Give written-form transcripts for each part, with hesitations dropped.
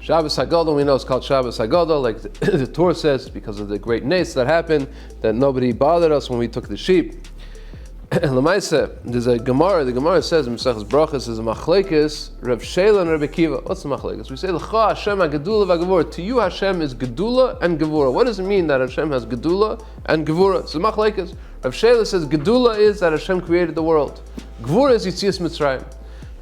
Shabbos aGadol, we know, is called Shabbos aGadol, like the Torah says, because of the great nace that happened, that nobody bothered us when we took the sheep. Lamaisa, there's a Gemara. The Gemara says in Mesechus Brachos is a machlekes Rav Sheila and Rav Akiva. What's the machlekes? We say L'cha Hashem aGedula v'Gevura. To you Hashem is Gedula and Gevura. What does it mean that Hashem has Gedula and Gevura? It's a machlekes. Rav Sheila says Gedula is that Hashem created the world. Gevura is Yitzias Mitzrayim.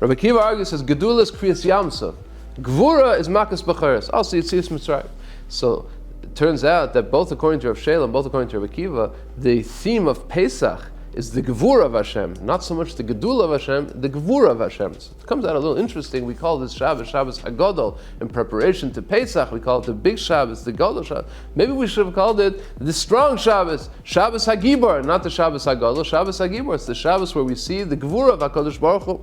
Rav Akiva argues says Gedula is Kriyas Yamsa. Gevura is Makas B'charis. Also Yitzias Mitzrayim. So it turns out that both according to Rav Sheila and both according to Rav Akiva, the theme of Pesach is the Gevura of Hashem, not so much the Gedula of Hashem, the Gevura of Hashem. So it comes out a little interesting. We call this Shabbos aGadol in preparation to Pesach. We call it the big Shabbos, the Gadol Shabbos. Maybe we should have called it the strong Shabbos HaGibor, not the Shabbos aGadol, Shabbos HaGibor. It's the Shabbos where we see the Gevura of HaKadosh Baruch Hu.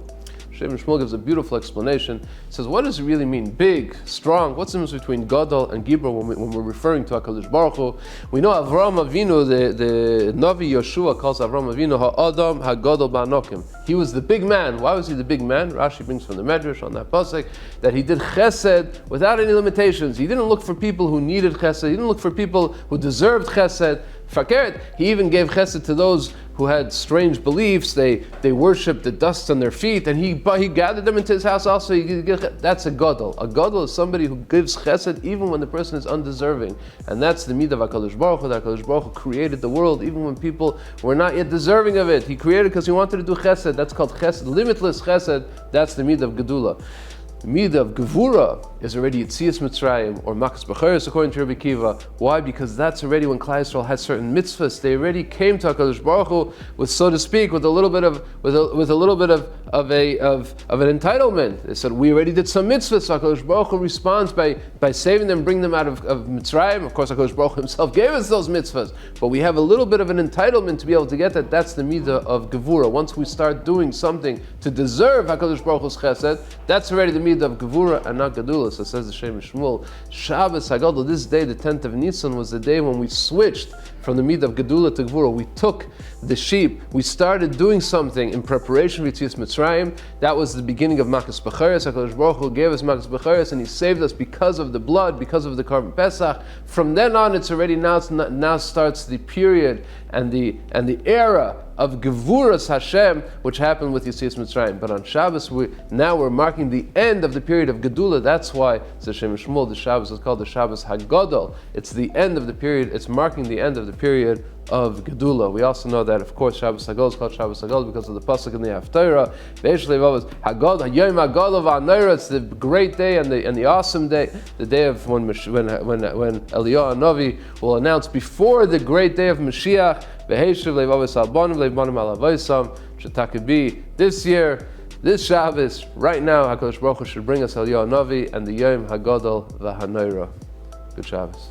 Shem Shmuel gives a beautiful explanation. He says, what does it really mean? Big, strong. What's the difference between Gadol and Gibor when we're referring to HaKadosh Baruch Hu? We know Avraham Avinu, the Navi Yeshua calls Avraham Avinu Ha'adam HaGadol Ba'anokim. He was the big man. Why was he the big man? Rashi brings from the Medrash on that pasuk that he did chesed without any limitations. He didn't look for people who needed chesed. He didn't look for people who deserved chesed. Fakert, he even gave chesed to those who had strange beliefs. They worshipped the dust on their feet, and he gathered them into his house also. That's a gadol. A gadol is somebody who gives chesed even when the person is undeserving. And that's the midah of HaKadosh Baruch Hu. That HaKadosh Baruch Hu created the world even when people were not yet deserving of it. He created because he wanted to do chesed. That's called chesed, limitless chesed. That's the midah of gedula. The midah of Gevura is already Yitzias Mitzrayim or Makas B'charis according to Rabbi Akiva. Why? Because that's already when Klal Yisrael had certain mitzvahs. They already came to HaKadosh Baruch Hu with, so to speak, with a little bit of an entitlement. They said, we already did some mitzvahs. So HaKadosh Baruch Hu responds by saving them, bring them out of Mitzrayim. Of course, HaKadosh Baruch Hu himself gave us those mitzvahs, but we have a little bit of an entitlement to be able to get that. That's the midah of Gevura. Once we start doing something to deserve HaKadosh Baruch Hu's chesed, that's already the midah of Gevura and not Gedula. So says the Shem Shmuel, Shabbos aGadol, this day, the 10th of Nisan, was the day when we switched from the midah of Gedula to Gevura. We took the sheep, we started doing something in preparation for Yitzias Mitzrayim. That was the beginning of Makas B'charis. HaKadosh Baruch Hu gave us Makas B'charis, and He saved us because of the blood, because of the Karban Pesach. From then on, it's already now starts the period and the era of Gevuras Hashem, which happened with Yitzias Mitzrayim. But on Shabbos, we're marking the end of the period of Gedula. That's why the Shem Shmuel, the Shabbos is called the Shabbos aGadol. It's the end of the period. It's marking the end of the period of Gedula. We also know that, of course, Shabbos aGadol is called Shabbos aGadol because of the pasuk in the Haftarah. It's the great day and the awesome day, the day of when Eliyahu Hanavi will announce before the great day of Mashiach. This year, this Shabbos, right now, HaKadosh Baruch Hu should bring us Eliyahu Hanavi and the Yom HaGadol v'Hanoira. Good Shabbos.